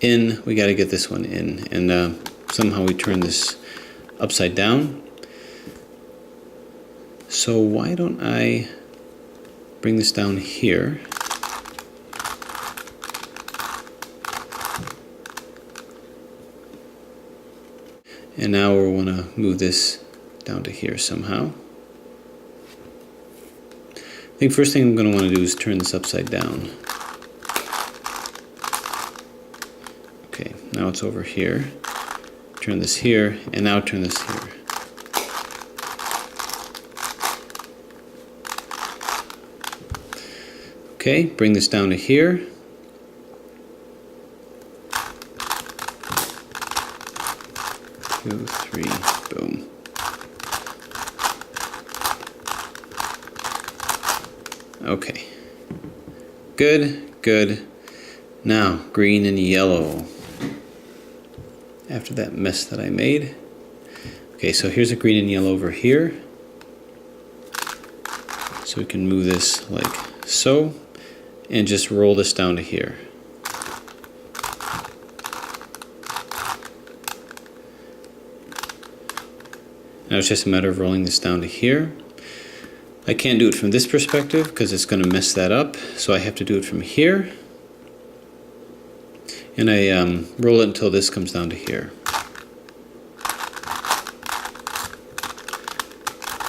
in, we got to get this one in. And somehow we turn this upside down. So why don't I bring this down here? And now we want to move this down to here somehow. I think first thing I'm going to want to do is turn this upside down. Okay, now it's over here. Turn this here, and now turn this here. Okay, bring this down to here. Two, three, boom. Okay. Good, good. Now, green and yellow. After that mess that I made. Okay, so here's a green and yellow over here. So we can move this like so, and just roll this down to here. Now it's just a matter of rolling this down to here. I can't do it from this perspective because it's going to mess that up, so I have to do it from here. And I roll it until this comes down to here.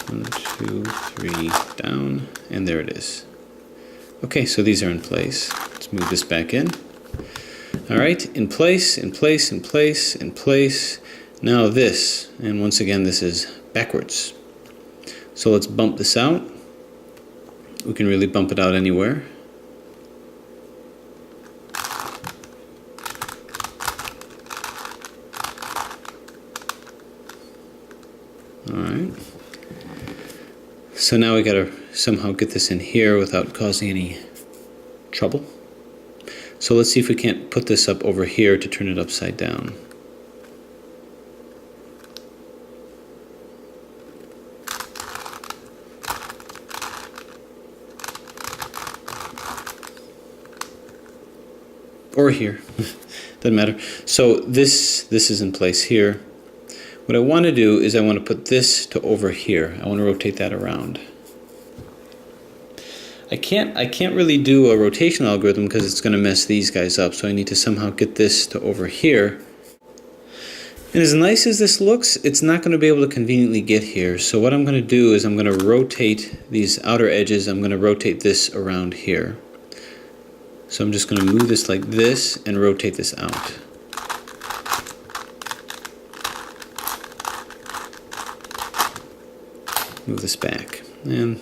1, 2, 3, down, and there it is. Okay, so these are in place. Let's move this back in. Alright, in place, in place, in place, in place. Now this, and once again this is backwards. So let's bump this out. We can really bump it out anywhere. Alright. So now we gotta somehow get this in here without causing any trouble. So let's see if we can't put this up over here to turn it upside down. Or here, doesn't matter. So this is in place here. What I want to do is I want to put this to over here. I want to rotate that around. I can't really do a rotation algorithm because it's going to mess these guys up. So I need to somehow get this to over here. And as nice as this looks, it's not going to be able to conveniently get here. So what I'm going to do is I'm going to rotate these outer edges. I'm going to rotate this around here. So I'm just going to move this like this and rotate this out. Move this back. And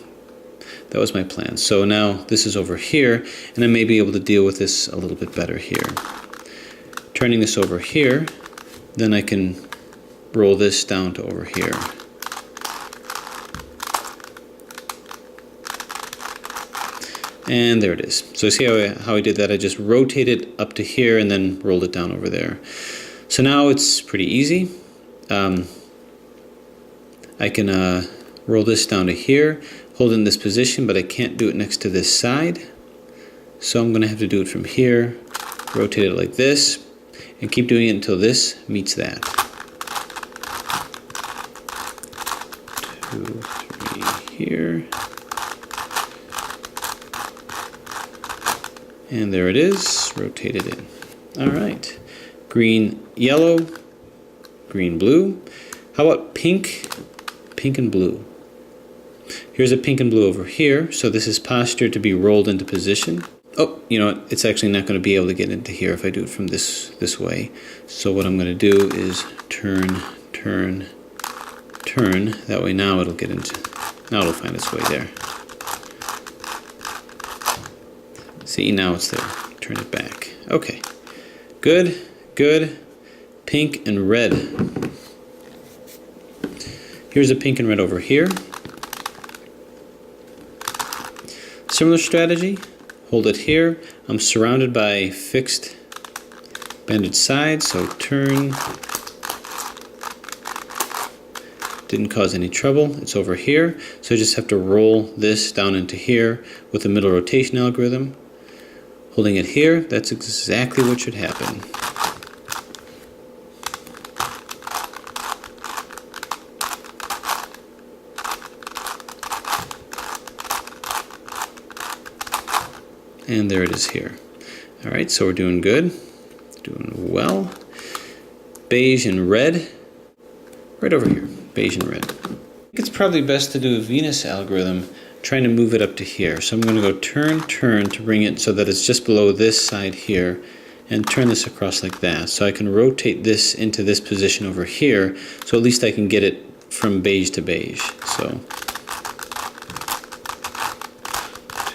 that was my plan. So now this is over here, and I may be able to deal with this a little bit better here. Turning this over here, then I can roll this down to over here. And there it is. So see how I did that? I just rotated up to here and then rolled it down over there. So now it's pretty easy. I can roll this down to here, hold in this position, but I can't do it next to this side. So I'm going to have to do it from here, rotate it like this, and keep doing it until this meets that. 2, 3 here. And there it is, rotate it in. Alright, green, yellow, green, blue. How about pink, pink and blue? Here's a pink and blue over here, so this is postured to be rolled into position. Oh, you know what, it's actually not going to be able to get into here if I do it from this way. So what I'm going to do is turn, turn, turn. That way now it'll get into, now it'll find its way there. See, now it's there. Turn it back. Okay. Good, good. Pink and red. Here's a pink and red over here. Similar strategy. Hold it here. I'm surrounded by fixed banded sides, so turn. Didn't cause any trouble. It's over here. So I just have to roll this down into here with the middle rotation algorithm. Holding it here, that's exactly what should happen. And there it is here. All right, so we're doing good, doing well. Beige and red, right over here, beige and red. I think it's probably best to do a Venus algorithm, trying to move it up to here. So I'm going to go turn, turn to bring it so that it's just below this side here, and turn this across like that. So I can rotate this into this position over here, so at least I can get it from beige to beige. So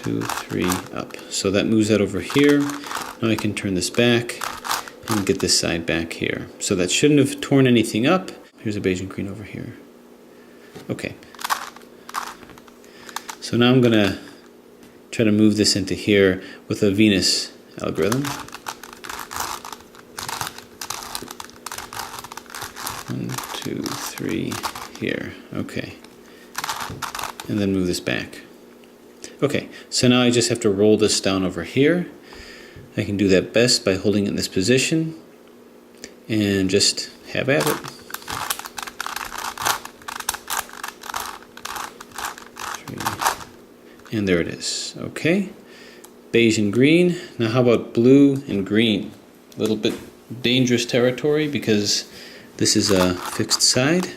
2, 3, up. So that moves that over here. Now I can turn this back and get this side back here. So that shouldn't have torn anything up. Here's a beige and green over here. Okay. So now I'm going to try to move this into here with a Venus algorithm. 1, 2, 3, here. Okay. And then move this back. Okay, so now I just have to roll this down over here. I can do that best by holding it in this position and just have at it. 3, and there it is. Okay, beige and green. Now how about blue and green? A little bit dangerous territory because this is a fixed side.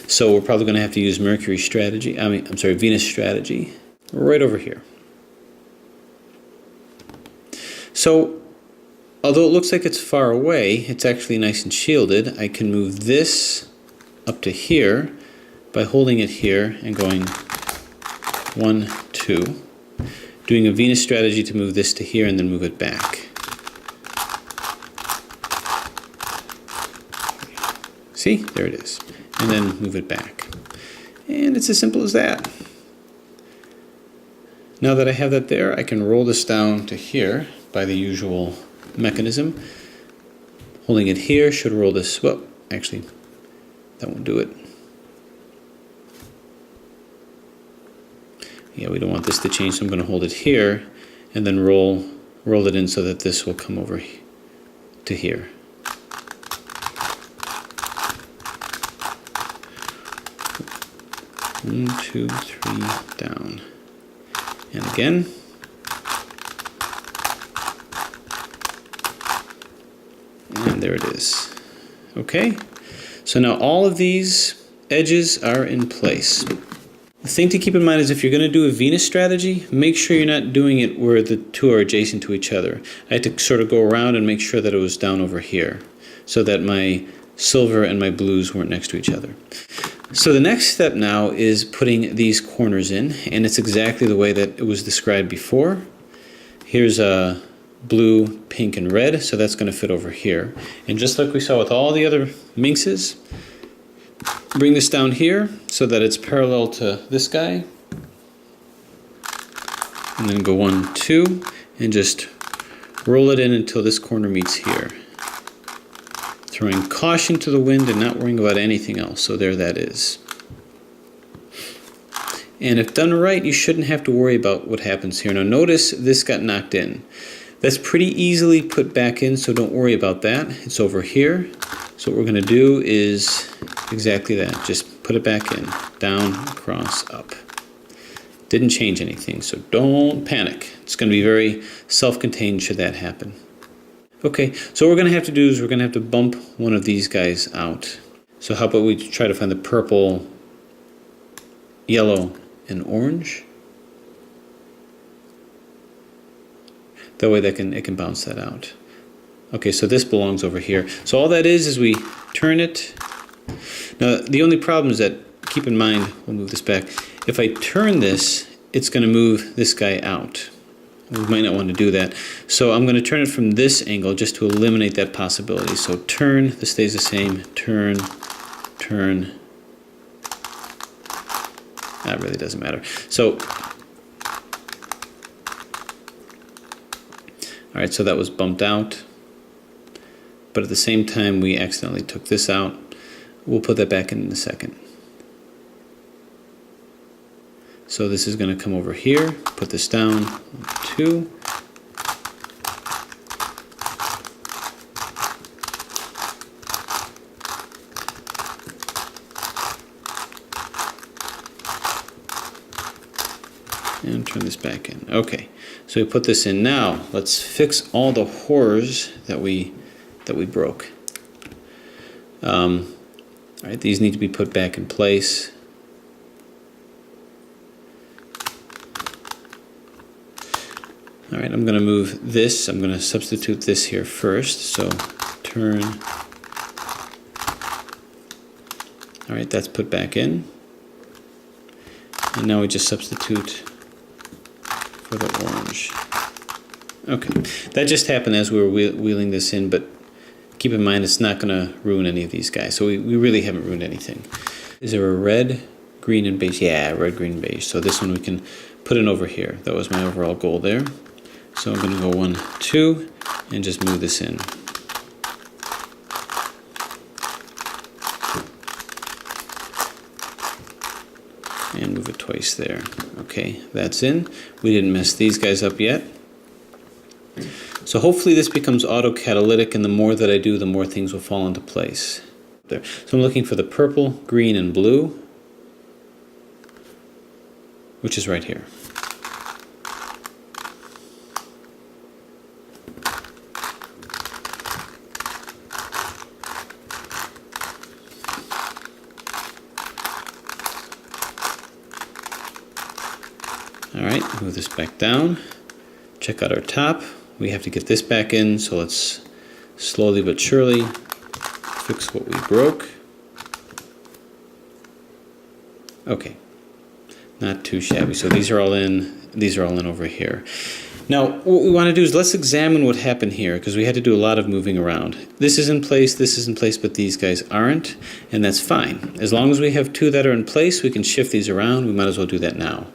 So we're probably going to have to use Mercury strategy. Venus strategy. Right over here. So, although it looks like it's far away, it's actually nice and shielded. I can move this up to here by holding it here and going 1, 2. Doing a Venus strategy to move this to here and then move it back. See? There it is. And then move it back. And it's as simple as that. Now that I have that there, I can roll this down to here by the usual mechanism. Holding it here should roll this, well, actually, that won't do it. Yeah, we don't want this to change, so I'm going to hold it here and then roll it in so that this will come over to here. One, 2, 3, down. And again. And there it is. Okay, so now all of these edges are in place. The thing to keep in mind is if you're going to do a Venus strategy, make sure you're not doing it where the two are adjacent to each other. I had to sort of go around and make sure that it was down over here so that my silver and my blues weren't next to each other. So the next step now is putting these corners in, and it's exactly the way that it was described before. Here's a blue, pink, and red, so that's going to fit over here. And just like we saw with all the other minxes, bring this down here so that it's parallel to this guy. And then go 1, 2, and just roll it in until this corner meets here. Throwing caution to the wind and not worrying about anything else. So there that is. And if done right, you shouldn't have to worry about what happens here. Now notice this got knocked in. That's pretty easily put back in, so don't worry about that. It's over here. So what we're going to do is exactly that. Just put it back in. Down, across, up. Didn't change anything, so don't panic. It's going to be very self-contained should that happen. Okay, so what we're going to have to do is we're going to have to bump one of these guys out. So how about we try to find the purple, yellow, and orange? That way it can bounce that out. Okay, so this belongs over here. So all that is we turn it. Now the only problem is that, keep in mind, we'll move this back. If I turn this, it's going to move this guy out. We might not want to do that. So I'm going to turn it from this angle just to eliminate that possibility. So turn, this stays the same, turn, turn. That really doesn't matter. So, all right, so that was bumped out. But at the same time, we accidentally took this out. We'll put that back in a second. So this is going to come over here, put this down, 2. And turn this back in. Okay, so we put this in. Now let's fix all the horrors that we broke. All right, these need to be put back in place. All right, I'm going to move this. I'm going to substitute this here first. So turn. All right, that's put back in. And now we just substitute for the orange. Okay, that just happened as we were wheeling this in, but keep in mind it's not going to ruin any of these guys. So we really haven't ruined anything. Is there a red, green, and beige? Yeah, red, green, beige. So this one we can put in over here. That was my overall goal there. So I'm going to go 1, 2, and just move this in. And move it twice there. Okay, that's in. We didn't mess these guys up yet. So hopefully this becomes auto-catalytic, and the more that I do, the more things will fall into place. There. So I'm looking for the purple, green, and blue, which is right here. Alright, move this back down. Check out our top. We have to get this back in, so let's slowly but surely fix what we broke. Okay, not too shabby. So these are all in, over here. Now, what we want to do is let's examine what happened here, because we had to do a lot of moving around. This is in place, but these guys aren't, and that's fine. As long as we have two that are in place, we can shift these around. We might as well do that now.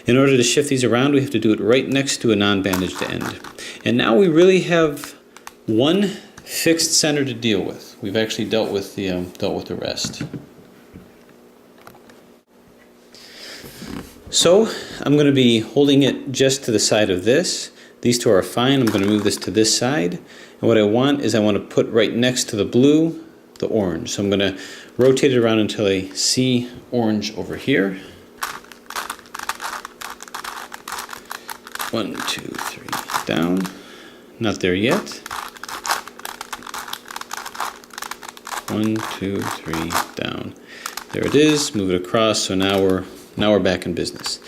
In order to shift these around, we have to do it right next to a non-bandaged end. And now we really have one fixed center to deal with. We've actually dealt with the rest. So I'm going to be holding it just to the side of this. These two are fine. I'm going to move this to this side. And what I want to put right next to the blue, the orange. So I'm going to rotate it around until I see orange over here. 1, 2, 3, down. Not there yet. 1, 2, 3, down. There it is. Move it across. So now we're back in business.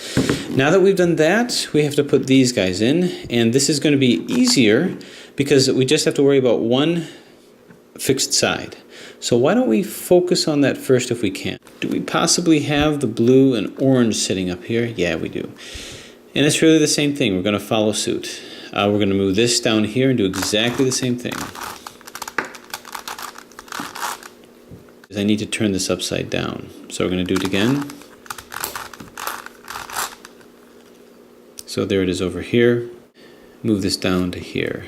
Now that we've done that, we have to put these guys in, and this is going to be easier because we just have to worry about one fixed side. So why don't we focus on that first if we can? Do we possibly have the blue and orange sitting up here? Yeah, we do. And it's really the same thing. We're going to follow suit. We're going to move this down here and do exactly the same thing. I need to turn this upside down. So we're going to do it again. So there it is over here. Move this down to here.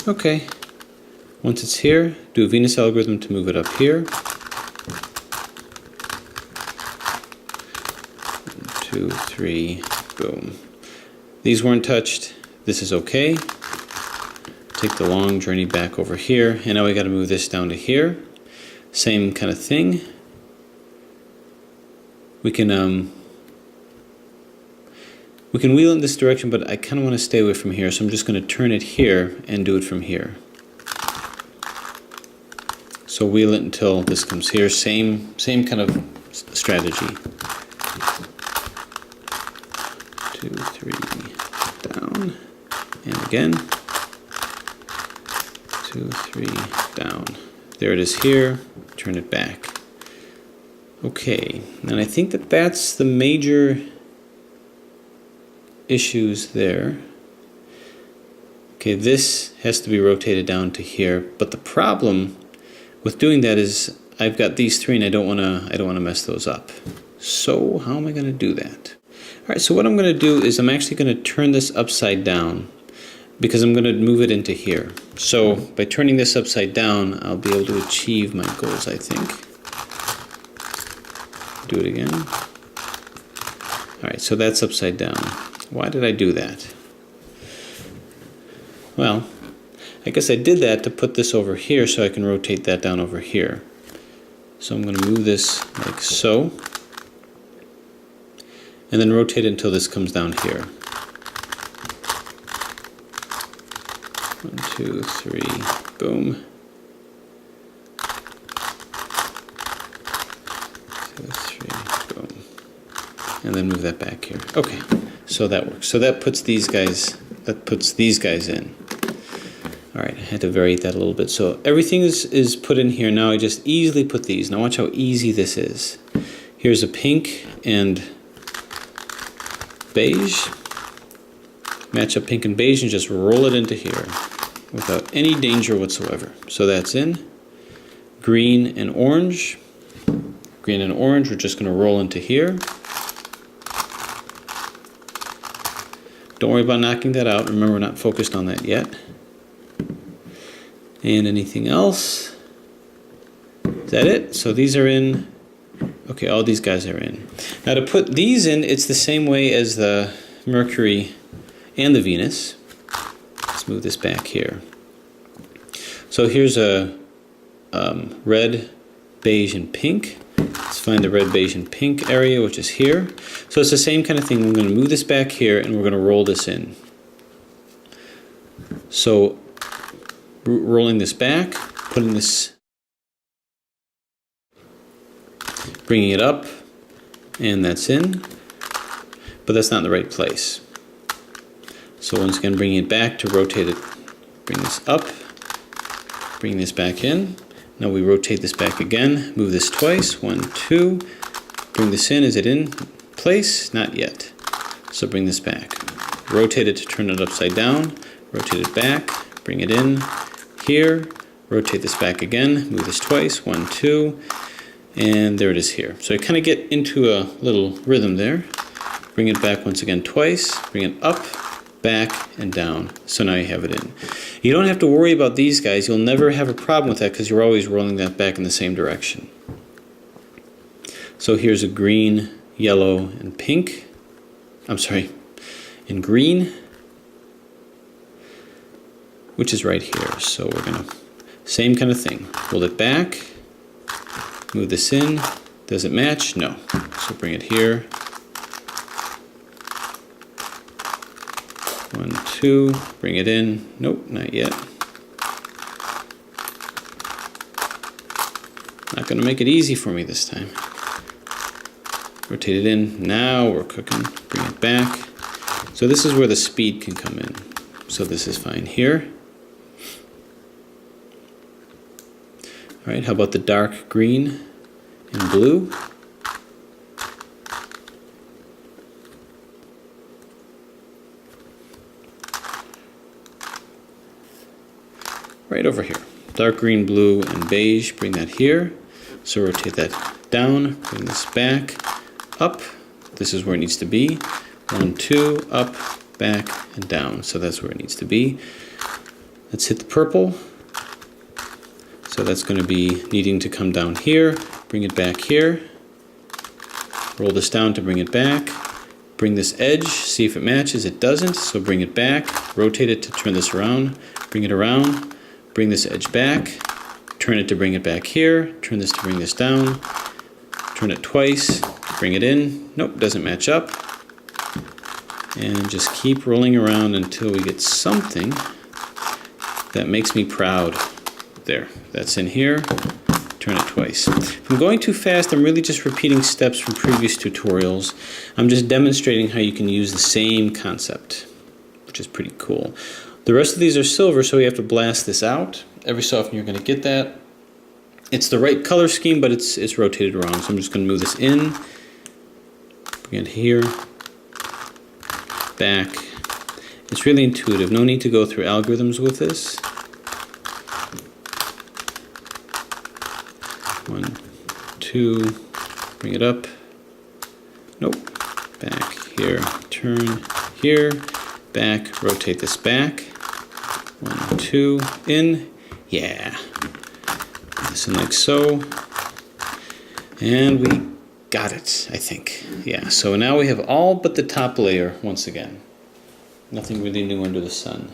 Okay, once it's here, do a Venus algorithm to move it up here. 1, 2, 3, boom. These weren't touched. This is okay. Take the long journey back over here, and now we got to move this down to here. Same kind of thing. We can wheel in this direction, but I kind of want to stay away from here, so I'm just going to turn it here and do it from here. So wheel it until this comes here. Same kind of strategy. 2, 3, down, and again. 2, 3, down. There it is here. Turn it back. Okay, and I think that's the major issues there. Okay, this has to be rotated down to here, but the problem with doing that is I've got these three and I don't want to mess those up. So how am I going to do that? All right, so what I'm going to do is I'm actually going to turn this upside down because I'm going to move it into here. So by turning this upside down, I'll be able to achieve my goals, I think. Do it again. All right, so that's upside down. Why did I do that? well, I guess I did that to put this over here so I can rotate that down over here. So I'm going to move this like so, and then rotate it until this comes down here. 1, 2, 3, boom. 2, 3, boom. And then move that back here. Okay, so that works. So that puts these guys in. All right, I had to vary that a little bit. So everything is put in here. Now I just easily put these. Now watch how easy this is. Here's a pink and beige. Match up pink and beige and just roll it into here without any danger whatsoever. So that's in. Green and orange. Green and orange, we're just going to roll into here. Don't worry about knocking that out. Remember, we're not focused on that yet. And anything else? Is that it? So these are in. Okay, all these guys are in. Now to put these in, it's the same way as the Mercury and the Venus. Let's move this back here. So here's a red, beige, and pink. Let's find the red, beige, and pink area, which is here. So it's the same kind of thing. We're going to move this back here, and we're going to roll this in. So rolling this back, putting this, bringing it up, and that's in. But that's not in the right place. So once again, bringing it back to rotate it. Bring this up, bring this back in. Now we rotate this back again, move this twice, 1, 2, bring this in. Is it in place? Not yet. So bring this back. Rotate it to turn it upside down, rotate it back, bring it in here, rotate this back again, move this twice, 1, 2, and there it is here. So I kind of get into a little rhythm there. Bring it back once again twice, bring it up, back, and down. So now you have it in. You don't have to worry about these guys. You'll never have a problem with that because you're always rolling that back in the same direction. So here's a green, yellow, and pink. I'm sorry, and green, which is right here. So we're gonna, same kind of thing. Roll it back, move this in. Does it match? No. So bring it here. 1, 2, bring it in. Nope, not yet. Not going to make it easy for me this time. Rotate it in. Now we're cooking. Bring it back. So this is where the speed can come in. So this is fine here. All right, how about the dark green and blue? Right over here. Dark green, blue, and beige. Bring that here. So rotate that down. Bring this back. Up. This is where it needs to be. 1, 2, up, back, and down. So that's where it needs to be. Let's hit the purple. So that's going to be needing to come down here. Bring it back here. Roll this down to bring it back. Bring this edge. See if it matches. It doesn't. So bring it back. Rotate it to turn this around. Bring it around. Bring this edge back, turn it to bring it back here, turn this to bring this down, turn it twice, bring it in. Nope, doesn't match up. And just keep rolling around until we get something that makes me proud. There, that's in here. Turn it twice. If I'm going too fast, I'm really just repeating steps from previous tutorials. I'm just demonstrating how you can use the same concept, which is pretty cool. The rest of these are silver, so we have to blast this out. Every so often you're going to get that. It's the right color scheme, but it's rotated around. So I'm just going to move this in, bring it here, back. It's really intuitive. No need to go through algorithms with this. 1, 2, bring it up. Nope. Back here, turn here, back, rotate this back. 1, 2, in. Yeah. This in like so. And we got it, I think. Yeah, so now we have all but the top layer once again. Nothing really new under the sun.